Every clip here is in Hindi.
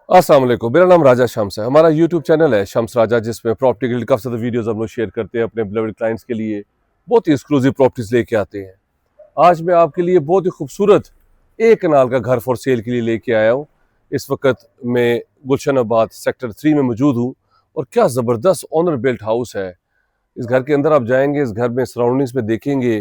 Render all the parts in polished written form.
अस्सलाम वालेकुम। मेरा नाम राजा शम्स है। हमारा यूट्यूब चैनल है शम्स राजा, जिसमें प्रॉपर्टी के लिए काफ़ी ज़्यादा वीडियोस हम लोग शेयर करते हैं अपने बिलवड क्लाइंट्स के लिए। बहुत ही एक्सक्लूसिव प्रॉपर्टीज लेके आते हैं। आज मैं आपके लिए बहुत ही खूबसूरत एक कनाल का घर फॉर सेल के लिए लेके आया हूँ। इस वक्त मैं गुलशनाबाद सेक्टर 3 में मौजूद हूँ और क्या ज़बरदस्त ऑनर बिल्ट हाउस है। इस घर के अंदर आप जाएंगे, इस घर में सराउंडिंग्स में देखेंगे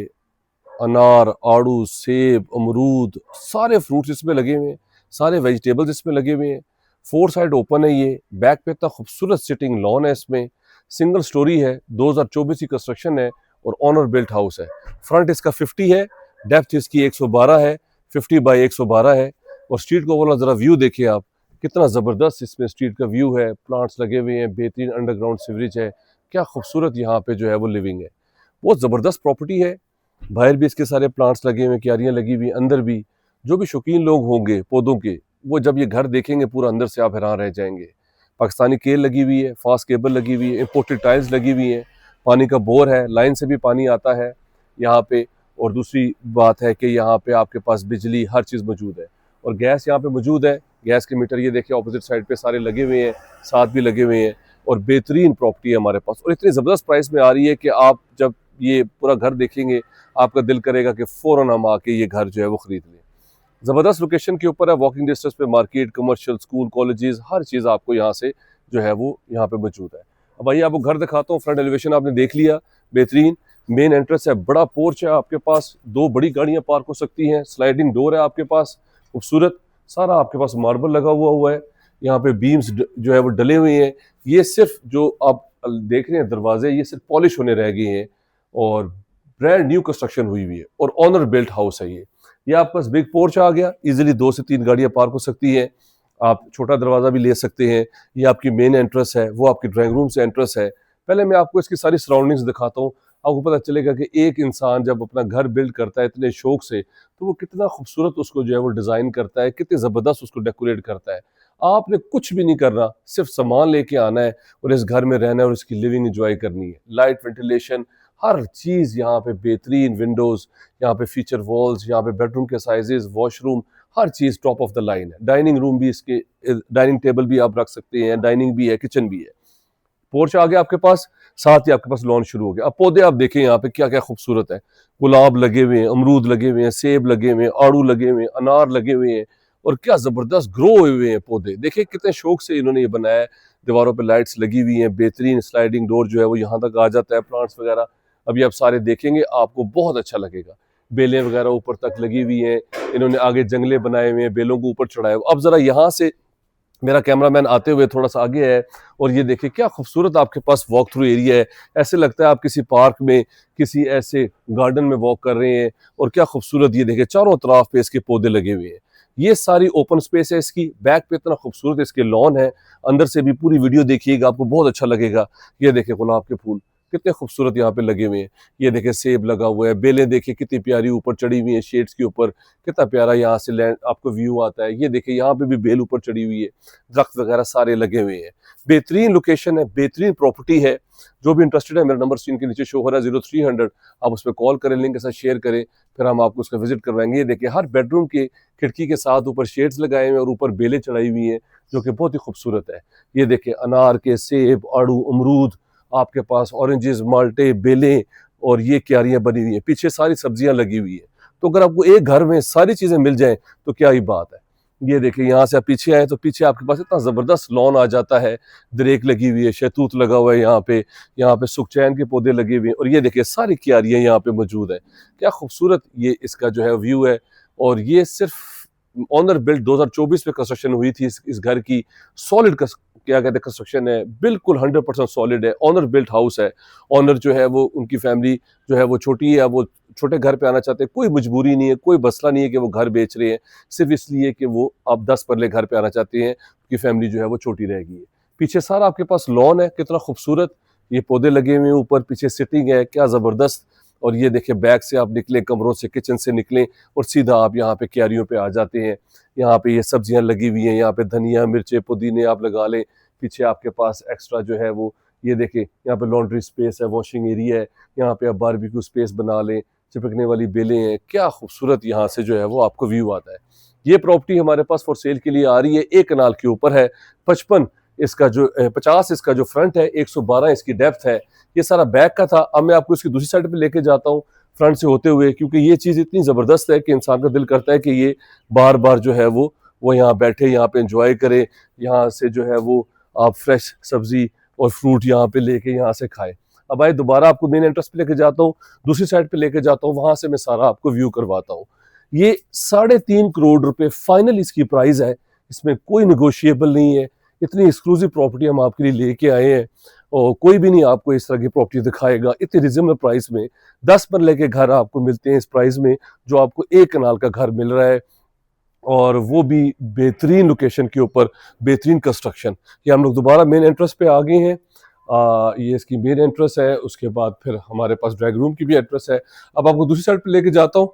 अनार, आड़ू, सेब, अमरूद, सारे फ्रूट्स इसमें लगे हुए हैं, सारे वेजिटेबल्स इसमें लगे हुए हैं। फोर साइड ओपन है ये, बैक पे इतना खूबसूरत सिटिंग लॉन है इसमें, सिंगल स्टोरी है, 2024 की कंस्ट्रक्शन है और ऑनर बिल्ट हाउस है। फ्रंट इसका 50 है, डेप्थ इसकी 112 है, 50 बाई 112 है। और स्ट्रीट को वाला ज़रा व्यू देखिए आप, कितना ज़बरदस्त इसमें स्ट्रीट का व्यू है, प्लांट्स लगे हुए हैं, बेहतरीन अंडरग्राउंड सीवरेज है, क्या खूबसूरत यहाँ पे जो है वो लिविंग है। बहुत ज़बरदस्त प्रॉपर्टी है। बाहर भी इसके सारे प्लांट्स लगे हुए हैं, क्यारियाँ लगी हुई, अंदर भी। जो भी शौकीन लोग होंगे पौधों के, वो जब ये घर देखेंगे पूरा अंदर से आप हैरान रह जाएंगे। पाकिस्तानी केल लगी हुई है, फास्ट केबल लगी हुई है, इम्पोर्टेड टाइल्स लगी हुई हैं, पानी का बोर है, लाइन से भी पानी आता है यहाँ पे। और दूसरी बात है कि यहाँ पे आपके पास बिजली हर चीज़ मौजूद है और गैस यहाँ पे मौजूद है। गैस के मीटर ये देखिए ऑपोजिट साइड पे सारे लगे हुए हैं, साथ भी लगे हुए हैं। और बेहतरीन प्रॉपर्टी है हमारे पास और इतनी ज़बरदस्त प्राइस में आ रही है कि आप जब ये पूरा घर देखेंगे आपका दिल करेगा कि फ़ौरन हम आके ये घर जो है वो ख़रीद लें। ज़बरदस्त लोकेशन के ऊपर है, वॉकिंग डिस्टेंस पे मार्केट, कमर्शियल, स्कूल, कॉलेजेस, हर चीज़ आपको यहाँ से जो है वो यहाँ पे मौजूद है। अब आइए आपको घर दिखाता हूँ। फ्रंट एलिवेशन आपने देख लिया, बेहतरीन मेन एंट्रेंस है, बड़ा पोर्च है आपके पास, 2 बड़ी गाड़ियाँ पार्क हो सकती हैं, स्लाइडिंग डोर है आपके पास, खूबसूरत सारा आपके पास मार्बल लगा हुआ है। यहाँ पे बीम्स जो है वो डले हुए हैं। ये सिर्फ जो आप देख रहे हैं दरवाजे, ये सिर्फ पॉलिश होने रह गए हैं और ब्रांड न्यू कंस्ट्रक्शन हुई हुई है और ऑनर बिल्ट हाउस है ये आपके पास बिग पोर्च आ गया, इजीली 2 से 3 गाड़ियां पार्क हो सकती हैं। आप छोटा दरवाजा भी ले सकते हैं। ये आपकी मेन एंट्रेंस है, वो आपकी ड्राइंग रूम से एंट्रेंस है। पहले मैं आपको इसकी सारी सराउंडिंग्स दिखाता हूँ, आपको पता चलेगा कि एक इंसान जब अपना घर बिल्ड करता है इतने शौक से, तो वो कितना खूबसूरत उसको जो है वो डिज़ाइन करता है, कितने ज़बरदस्त उसको डेकोरेट करता है। आपने कुछ भी नहीं करना, सिर्फ सामान लेके आना है और इस घर में रहना है और इसकी लिविंग इंजॉय करनी है। लाइट, वेंटिलेशन, हर चीज़ यहाँ पे बेहतरीन, विंडोज़, यहाँ पे फीचर वॉल्स, यहाँ पे बेडरूम के sizes, washroom, her cheese top of the line है। डाइनिंग रूम भी इसके, डाइनिंग टेबल भी आप रख सकते हैं, डाइनिंग भी है, किचन भी है। पोर्च आ गया आपके पास, साथ ही आपके पास लॉन शुरू हो गया। अब पौधे आप देखें यहाँ पे क्या क्या खूबसूरत है, गुलाब लगे हुए हैं, अमरूद लगे हुए हैं, सेब लगे हुए हैं, आड़ू लगे हुए हैं, अनार लगे हुए हैं और क्या जबरदस्त ग्रो हुए हैं पौधे। देखिए कितने शौक से इन्होंने ये बनाया है। दीवारों पे लाइट्स लगी हुई हैं, बेहतरीन स्लाइडिंग डोर जो है वो यहाँ तक आ जाता है, प्लांट्स वगैरह अभी आप सारे देखेंगे, आपको बहुत अच्छा लगेगा। बेलें वगैरह ऊपर तक लगी हुई हैं, इन्होंने आगे जंगले बनाए हुए हैं, बेलों को ऊपर चढ़ाया हुआ। अब जरा यहाँ से मेरा कैमरामैन आते हुए थोड़ा सा आगे है और ये देखिए क्या खूबसूरत आपके पास वॉक थ्रू एरिया है। ऐसे लगता है आप किसी पार्क में, किसी ऐसे गार्डन में वॉक कर रहे हैं। और क्या खूबसूरत ये देखिए चारों तरफ पे इसके पौधे लगे हुए हैं। ये सारी ओपन स्पेस है इसकी, बैक पे इतना खूबसूरत इसके लॉन है। अंदर से भी पूरी वीडियो देखिएगा, आपको बहुत अच्छा लगेगा। ये देखिए गुलाब के फूल कितने खूबसूरत यहाँ पे लगे हुए हैं। ये देखिए सेब लगा हुआ है, बेलें देखिए कितनी प्यारी ऊपर चढ़ी हुई है शेड्स के ऊपर, कितना प्यारा यहाँ से लैंड आपको व्यू आता है। ये देखिए यहाँ पे भी बेल ऊपर चढ़ी हुई है, दरख्त वगैरह सारे लगे हुए हैं। बेहतरीन लोकेशन है, बेहतरीन प्रॉपर्टी है। जो भी इंटरेस्टेड है, मेरा नंबर स्क्रीन के नीचे शो हो रहा है 0300, आप उस पर कॉल करें, लिंक के साथ शेयर करें, फिर हम आपको उसका विजिट करवाएंगे। ये देखिए हर बेडरूम के खिड़की के साथ ऊपर शेड्स लगाए हुए हैं और ऊपर बेलें चढ़ाई हुई हैं जो कि बहुत ही खूबसूरत है। ये देखिए अनार के, सेब, आड़ू, अमरूद, आपके पास ऑरेंजेस, माल्टे, बेलें और ये क्यारियां बनी हुई हैं, पीछे सारी सब्जियां लगी हुई है। तो अगर आपको एक घर में सारी चीजें मिल जाएं तो क्या ही बात है। ये देखिए यहाँ से आप पीछे आए तो पीछे आपके पास इतना जबरदस्त लॉन आ जाता है, दरेक लगी हुई है, शहतूत लगा हुआ है यहाँ पे सुखचैन के पौधे लगे हुए हैं और ये देखिए सारी क्यारियां यहाँ पे मौजूद है। क्या खूबसूरत ये इसका जो है व्यू है। और ये सिर्फ ऑनर बिल्ड 2024 में कंस्ट्रक्शन हुई थी इस घर की। सॉलिड क्या कहते हैं कंस्ट्रक्शन है, बिल्कुल 100% सॉलिड है, ऑनर बिल्ट हाउस है। ऑनर जो है वो, उनकी फैमिली जो है वो छोटी है, वो छोटे घर पे आना चाहते हैं। कोई मजबूरी नहीं है, कोई मसला नहीं है कि वो घर बेच रहे हैं, सिर्फ इसलिए कि वो आप 10 परले घर पे आना चाहते हैं, उनकी फैमिली जो है वो छोटी रहेगी। पीछे सारा आपके पास लॉन है, कितना खूबसूरत, ये पौधे लगे हुए हैं ऊपर, पीछे सिटिंग है, क्या ज़बरदस्त। और ये देखिए बैक से आप निकले, कमरों से, किचन से निकलें और सीधा आप यहाँ पे क्यारियों पे आ जाते हैं। यहाँ पे ये सब्जियां लगी हुई हैं, यहाँ पे धनिया, मिर्चे, पुदीने आप लगा लें। पीछे आपके पास एक्स्ट्रा जो है वो, ये देखिए यहाँ पे लॉन्ड्री स्पेस है, वॉशिंग एरिया है, यहाँ पे आप बारबेक्यू स्पेस बना लें, चिपकने वाली बेलें हैं। क्या खूबसूरत यहाँ से जो है वो आपको व्यू आता है। ये प्रॉपर्टी हमारे पास फॉर सेल के लिए आ रही है, एक कनाल के ऊपर है, 55 इसका जो 50 इसका जो फ्रंट है, 112 इसकी डेप्थ है। ये सारा बैक का था। अब मैं आपको इसकी दूसरी साइड पे लेके जाता हूँ फ्रंट से होते हुए, क्योंकि ये चीज़ इतनी ज़बरदस्त है कि इंसान का दिल करता है कि ये बार बार जो है वो यहाँ बैठे, यहाँ पे इंजॉय करे, यहाँ से जो है वो आप फ्रेश सब्जी और फ्रूट यहाँ पे लेके यहाँ से खाए। अब आइए दोबारा आपको मेन एंट्रेंस पे लेके जाता हूँ, दूसरी साइड पे लेके जाता हूँ, वहां से मैं सारा आपको व्यू करवाता हूँ। ये 3.5 करोड़ रुपए फाइनल इसकी प्राइस है, इसमें कोई निगोशिएबल नहीं है। इतनी एक्सक्लूसिव प्रॉपर्टी हम आपके लिए लेके आए हैं और कोई भी नहीं आपको इस तरह की प्रॉपर्टी दिखाएगा इतनी रिजनेबल प्राइस में। 10 मरले के घर आपको मिलते हैं इस प्राइस में, जो आपको एक कनाल का घर मिल रहा है, और वो भी बेहतरीन लोकेशन के ऊपर, बेहतरीन कंस्ट्रक्शन। ये हम लोग दोबारा मेन एंट्रेंस पे आ गए हैं। ये इसकी मेन एंट्रेंस है, उसके बाद फिर हमारे पास ड्राइंग रूम की भी एंट्रेंस है। अब आपको दूसरी साइड पे लेके जाता हूँ,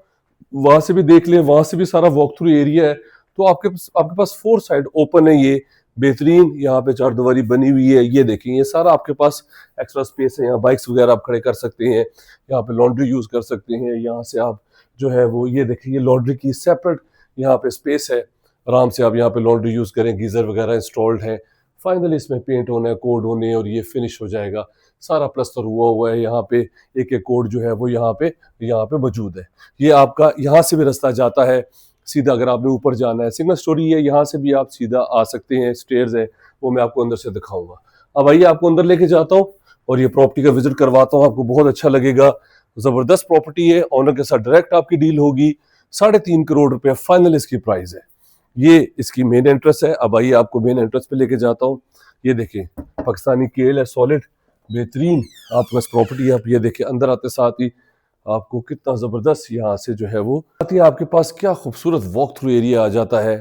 वहां से भी देख लें, वहां से भी सारा वॉक थ्रू एरिया है। तो आपके पास 4 साइड ओपन है, ये बेहतरीन यहाँ पे चार दीवारी बनी हुई है। ये देखिए, ये सारा आपके पास एक्स्ट्रा स्पेस है, यहाँ बाइक्स वगैरह आप खड़े कर सकते हैं, यहाँ पे लॉन्ड्री यूज कर सकते हैं। यहाँ से आप जो है वो ये देखिए, लॉन्ड्री की सेपरेट यहाँ पे स्पेस है, आराम से आप यहाँ पे लॉन्ड्री यूज करें, गीजर वगैरह इंस्टॉल्ड है। फाइनली इसमें पेंट होना है, कोड होने हैं, और ये फिनिश हो जाएगा। सारा प्लस्तर हुआ है यहाँ पे, एक एक कोड जो है वो यहाँ पे मौजूद है। ये आपका यहाँ से भी रास्ता जाता है सीधा, अगर आपने ऊपर जाना है, सिंगल स्टोरी है, यहाँ से भी आप सीधा आ सकते हैं। स्टेयर्स है, वो मैं आपको अंदर से दिखाऊंगा। अब आइए आपको अंदर लेके जाता हूँ और ये प्रॉपर्टी का विजिट करवाता हूँ, आपको बहुत अच्छा लगेगा। जबरदस्त प्रॉपर्टी है, ऑनर के साथ डायरेक्ट आपकी डील होगी। 3.5 करोड़ रुपए फाइनल इसकी प्राइस है। ये इसकी मेन एंट्रेंस है। अब आइए आपको मेन एंट्रेंस पे लेके जाता हूँ। ये देखिए, पाकिस्तानी केल है, सॉलिड बेहतरीन आपके पास प्रॉपर्टी है। आप ये देखिए, अंदर आते साथ ही आपको कितना जबरदस्त यहाँ से जो है वो आती है, आपके पास क्या खूबसूरत वॉक थ्रू एरिया आ जाता है।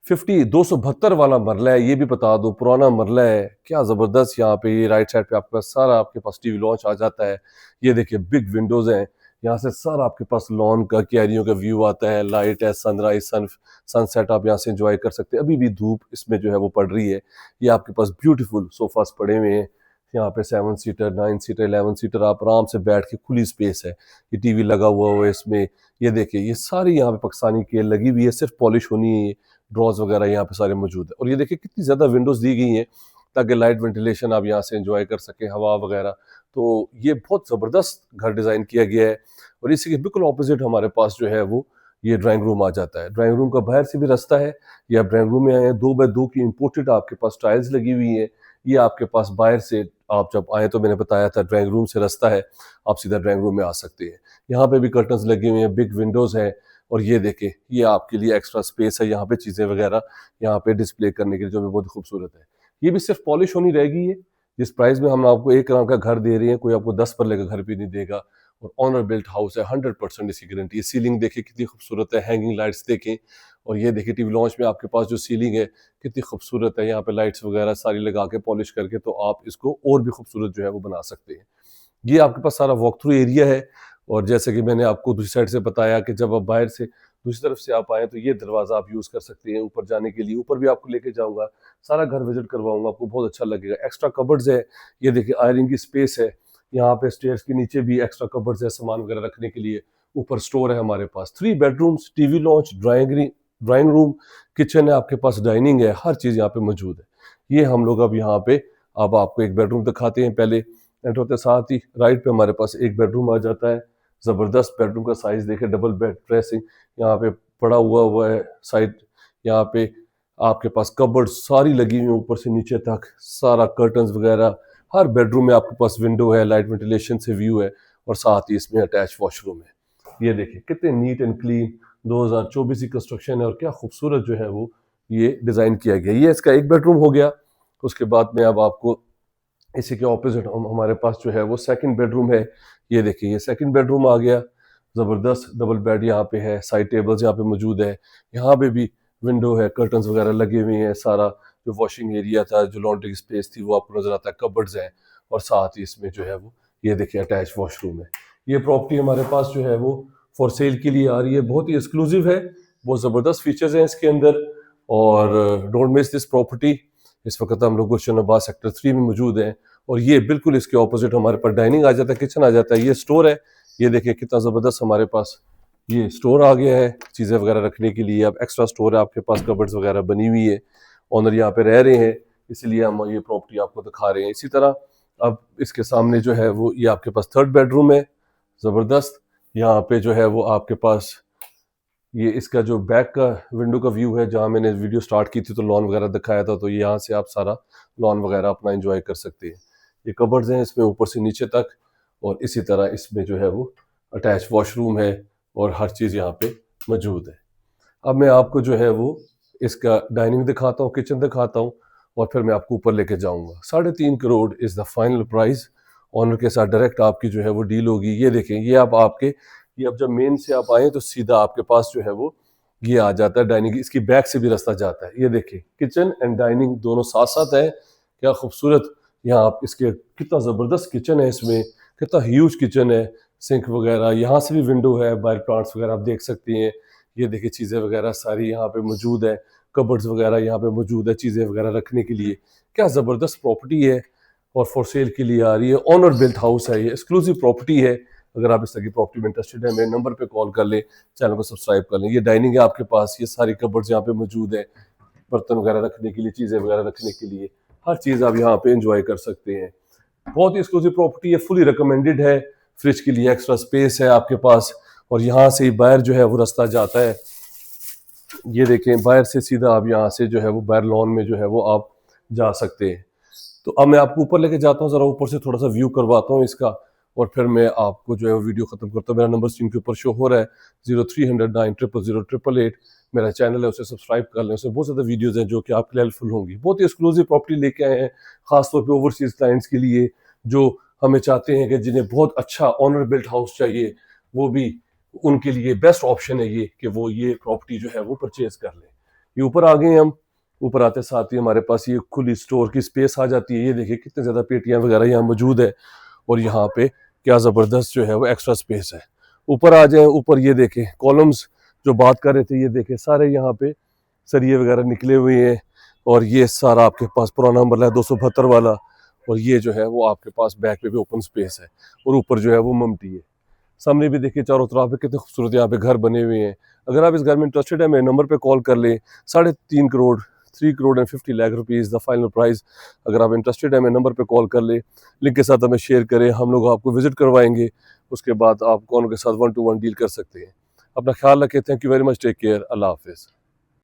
272 वाला मरला है, ये भी बता दो, पुराना मरला है, क्या जबरदस्त। यहाँ पे ये राइट साइड पे आपके पास टीवी लॉन्च आ जाता है। ये देखिए, बिग विंडोज हैं, यहाँ से सारा आपके पास लॉन का, क्यारियों का व्यू आता है, लाइट है, सनराइज सनसेट आप यहाँ से एंजॉय कर सकते हैं। अभी भी धूप इसमें जो है वो पड़ रही है। ये आपके पास ब्यूटीफुल सोफास पड़े हुए हैं, यहाँ पे 7 सीटर, 9 सीटर, 11 सीटर, आप आराम से बैठ के, खुली स्पेस है, ये टीवी लगा हुआ है इसमें। ये देखिए, ये सारी यहाँ पे पाकिस्तानी केल लगी हुई है, सिर्फ पॉलिश होनी है। ड्रॉज वगैरह यहाँ पे सारे मौजूद है, और ये देखिए कितनी ज्यादा विंडोज दी गई हैं ताकि लाइट वेंटिलेशन आप यहाँ से एंजॉय कर सके, हवा वगैरह। तो ये बहुत जबरदस्त घर डिजाइन किया गया है। और इसी के बिल्कुल ऑपोजिट हमारे पास जो है वो ये ड्राइंग रूम आ जाता है। ड्राइंग रूम का बाहर से भी रास्ता है, ये आप ड्राइंग रूम में आए हैं, 2x2 की इंपोर्टेड आपके पास टाइल्स लगी हुई है। ये आपके पास बाहर से आप जब आए तो मैंने बताया था ड्राइंग रूम से रास्ता है, आप सीधा ड्राइंग रूम में आ सकते हैं। यहाँ पे भी कर्टन्स लगे हुए हैं, बिग विंडोज हैं, और ये देखें, ये आपके लिए एक्स्ट्रा स्पेस है, यहाँ पे चीज़ें वगैरह यहाँ पे डिस्प्ले करने के लिए, जो भी बहुत खूबसूरत है। ये भी सिर्फ पॉलिश होनी रहेगी। ये जिस प्राइस में हम आपको 1 करोड़ का घर दे रहे हैं, कोई आपको 10 मरले का घर भी नहीं देगा। और ऑनर बिल्ट हाउस है, 100% इसकी गारंटी है। सीलिंग देखिए कितनी खूबसूरत है, हैंगिंग लाइट्स देखें, और ये देखिए टीवी लॉन्च में आपके पास जो सीलिंग है कितनी खूबसूरत है। यहाँ पे लाइट्स वगैरह सारी लगा के पॉलिश करके, तो आप इसको और भी खूबसूरत जो है वो बना सकते हैं। ये आपके पास सारा वॉक थ्रू एरिया है। और जैसे कि मैंने आपको दूसरी साइड से बताया कि जब आप बाहर से दूसरी तरफ से आप आए तो ये दरवाज़ा आप यूज़ कर सकते हैं ऊपर जाने के लिए। ऊपर भी आपको लेके जाऊंगा, सारा घर विजिट करवाऊंगा, आपको बहुत अच्छा लगेगा। एक्स्ट्रा कबर्ड्स है, ये देखिए आयरन की स्पेस है। यहाँ पे स्टेयर्स के नीचे भी एक्स्ट्रा कबर्ड्स है सामान वगैरह रखने के लिए। ऊपर स्टोर है हमारे पास, 3 bedrooms, TV launch, drawing room, kitchen है आपके पास, डाइनिंग है, हर चीज़ यहाँ पे मौजूद है। ये हम लोग अब यहाँ पे अब आपको एक बेडरूम दिखाते हैं। पहले एंटर होते साथ ही राइट पे हमारे पास एक बेडरूम आ जाता है। ज़बरदस्त बेडरूम का साइज देखें, डबल बेड ड्रेसिंग यहाँ पे पड़ा हुआ है। साइड यहाँ पे आपके पास कबर्ड सारी लगी हुई है, ऊपर से नीचे तक सारा कर्टन्स वगैरह। हर बेडरूम में आपके पास विंडो है, लाइट वेंटिलेशन से व्यू है, और साथ ही इसमें अटैच वॉशरूम है। ये देखिए कितने नीट एंड क्लीन 2024 की कंस्ट्रक्शन है, और क्या खूबसूरत जो है वो ये डिज़ाइन किया गया। ये इसका एक बेडरूम हो गया। उसके बाद में अब आपको इसी के ऑपोजिट हमारे पास जो है वो सेकंड बेडरूम है। ये देखिए, ये सेकंड बेडरूम आ गया। ज़बरदस्त डबल बेड यहाँ पे है, साइड टेबल्स यहाँ पे मौजूद है। यहाँ पे भी विंडो है, कर्टन्स वगैरह लगे हुए हैं। सारा जो वॉशिंग एरिया था, जो लॉन्ड्री स्पेस थी, वो आपको नजर आता है। कबर्ड्स हैं, और साथ ही इसमें जो है वो ये देखिए अटैच वॉशरूम है। ये प्रॉपर्टी हमारे पास जो है वो फॉर सेल के लिए आ रही है, बहुत ही एक्सक्लूसिव है, बहुत ज़बरदस्त फीचर्स हैं इसके अंदर। और डोंट मिस दिस प्रॉपर्टी। इस वक्त हम लोग गुलशन अब्बास सेक्टर 3 में मौजूद हैं, और ये बिल्कुल इसके ऑपोजिट हमारे पास डाइनिंग आ जाता है, किचन आ जाता है। ये स्टोर है, ये देखिए कितना ज़बरदस्त हमारे पास ये स्टोर आ गया है चीज़ें वगैरह रखने के लिए। अब एक्स्ट्रा स्टोर है आपके पास, कबर्ड्स वगैरह बनी हुई है। ओनर यहाँ पे रह रहे हैं, इसलिए हम ये प्रॉपर्टी आपको दिखा रहे हैं। इसी तरह अब इसके सामने जो है वो ये आपके पास थर्ड बेडरूम है, ज़बरदस्त। यहाँ पे जो है वो आपके पास ये इसका जो बैक का विंडो का व्यू है, जहाँ मैंने वीडियो स्टार्ट की थी तो लॉन वगैरह दिखाया था, तो यहाँ से आप सारा लॉन वगैरह अपना एंजॉय कर सकते हैं। ये कबर्ड्स हैं इसमें ऊपर से नीचे तक, और इसी तरह इसमें जो है वो अटैच वॉशरूम है और हर चीज़ यहाँ पे मौजूद है। अब मैं आपको जो है वो इसका डाइनिंग दिखाता हूँ, किचन दिखाता हूँ, और फिर मैं आपको ऊपर लेके जाऊँगा। 3.5 crore is the final price. Honour के साथ डायरेक्ट आपकी जो है वो डील होगी। ये देखें, ये अब आपके, ये अब जब मेन से आप आए तो सीधा आपके पास जो है वो ये आ जाता है डाइनिंग, इसकी बैक से भी रास्ता जाता है। ये देखिए, किचन एंड डाइनिंग दोनों साथ साथ है। क्या खूबसूरत, यहाँ आप इसके कितना ज़बरदस्त किचन है, इसमें कितना ह्यूज किचन है, सिंक वगैरह, यहाँ से भी विंडो है, बाहर प्लांट्स वगैरह आप देख सकती हैं। ये देखिए चीज़ें वगैरह सारी यहाँ पे मौजूद है, कबर्ड्स वगैरह यहाँ पे मौजूद है चीज़ें वगैरह रखने के लिए। क्या ज़बरदस्त प्रॉपर्टी है, और फॉर सेल के लिए आ रही है। ऑनर बिल्ट हाउस है, ये एक्सक्लूसिव प्रॉपर्टी है। अगर आप इस तरह की प्रॉपर्टी में इंटरेस्टेड है, मेरे नंबर पे कॉल कर लें, चैनल को सब्सक्राइब कर लें। ये डाइनिंग है आपके पास, ये सारी कबर्ड्स यहाँ पे मौजूद है, बर्तन वगैरह रखने के लिए, चीज़ें वगैरह रखने के लिए, हर चीज़ आप यहाँ पे इंजॉय कर सकते हैं। बहुत ही एक्सक्लूसिव प्रॉपर्टी है, फुली रिकमेंडेड है। फ्रिज के लिए एक्स्ट्रा स्पेस है आपके पास, और यहाँ से ही बाहर जो है वो रास्ता जाता है। ये देखें, बाहर से सीधा आप यहाँ से जो है वो बाहर लॉन में जो है वो आप जा सकते हैं। तो अब मैं आपको ऊपर लेके जाता हूँ, ज़रा ऊपर से थोड़ा सा व्यू करवाता हूँ इसका, और फिर मैं आपको जो है वो वीडियो ख़त्म करता हूँ। मेरा नंबर स्क्रीन के ऊपर शो हो रहा है, 0309000888। मेरा चैनल है, उसे सब्सक्राइब कर लें, उसमें बहुत ज़्यादा वीडियोज़ हैं जो कि आपके लिए हेल्पफुल होंगी। बहुत ही एक्सक्लूसिव प्रॉपर्टी लेके आए हैं, ख़ासतौर पर ओवरसीज़ क्लाइंट्स के लिए, जो हमें चाहते हैं कि जिन्हें बहुत अच्छा ऑनर बिल्ट हाउस चाहिए, वो भी उनके लिए बेस्ट ऑप्शन है ये, कि वो ये प्रॉपर्टी जो है वो परचेज कर लें। ये ऊपर आ गए हम, ऊपर आते साथ ही हमारे पास ये खुली स्टोर की स्पेस आ जाती है। ये देखिए कितने ज़्यादा पेटियां वगैरह यहाँ मौजूद है, और यहाँ पे क्या ज़बरदस्त जो है वो एक्स्ट्रा स्पेस है। ऊपर आ जाए, ऊपर ये देखें कॉलम्स जो बात कर रहे थे, ये देखें सारे यहाँ पे सरिये वगैरह निकले हुए हैं, और ये सारा आपके पास पुराना मरला है 272 वाला, और ये जो है वो आपके पास बैक पे भी ओपन स्पेस है, और ऊपर जो है वो ममटी है। सामने भी देखिए चारों तरफ पे कितने खूबसूरत यहाँ पे घर बने हुए हैं। अगर आप इस घर में इंटरेस्टेड है, मेरे नंबर पे कॉल कर लें। 3.5 crore, 3 crore and 50 lakh rupees the final price. अगर आप इंटरेस्टेड है, मेरे नंबर पे कॉल कर लें, लिंक के साथ हमें शेयर करें, हम लोग आपको विजिट करवाएंगे। उसके बाद आप उनके साथ 1 to 1 डील कर सकते हैं। अपना ख्याल रखें। Thank you very much, take care, अल्लाह हाफिज़।